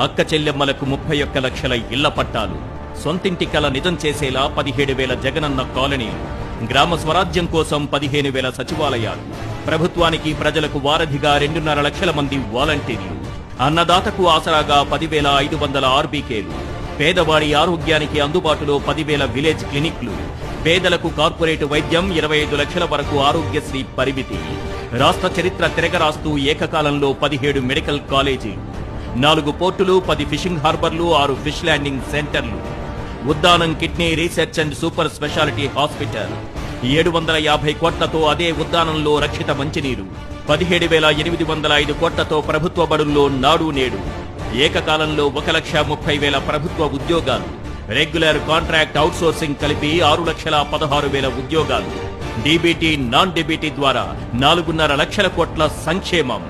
అక్క చెల్లెమ్మలకు 31 లక్షల ఇళ్ల పట్టాలు, సొంతింటి కల నిజం చేసేలా 17,000 జగనన్న కాలనీలు, గ్రామ స్వరాజ్యం కోసం 15,000 సచివాలయాలు, ప్రభుత్వానికి ప్రజలకు వారధిగా 2.5 లక్షల మంది వాలంటీర్లు, అన్నదాతకు ఆసరాగా 10,500 ఆర్బీకేలు, పేదవాడి ఆరోగ్యానికి అందుబాటులో 10,000 విలేజ్ క్లినిక్లు, పేదలకు కార్పొరేట్ వైద్యం, 25 లక్షల వరకు ఆరోగ్యశ్రీ పరిమితి, రాష్ట్ర చరిత్ర తిరగరాస్తూ ఏకకాలంలో 17 మెడికల్ కాలేజీలు, 4 పోర్టులు, 10 ఫిషింగ్ హార్బర్లు, 6 ఫిష్ ల్యాండింగ్ సెంటర్లు, Uddanam kidney research and super speciality hospital, 750 కోట్లతో అదే ఉద్దానంలో రక్షిత మంచినీరు, 17,805 కోట్లతో ప్రభుత్వ బడుల్లో నాడు నేడు, ఏకకాలంలో 1,30,000 ప్రభుత్వ ఉద్యోగాలు, రెగ్యులర్ కాంట్రాక్ట్ అవుట్సోర్సింగ్ కలిపి 6,16,000 ఉద్యోగాలు, డీబీటీ నాన్ డీబీటీ ద్వారా 4.5 లక్షల కోట్ల సంక్షేమం.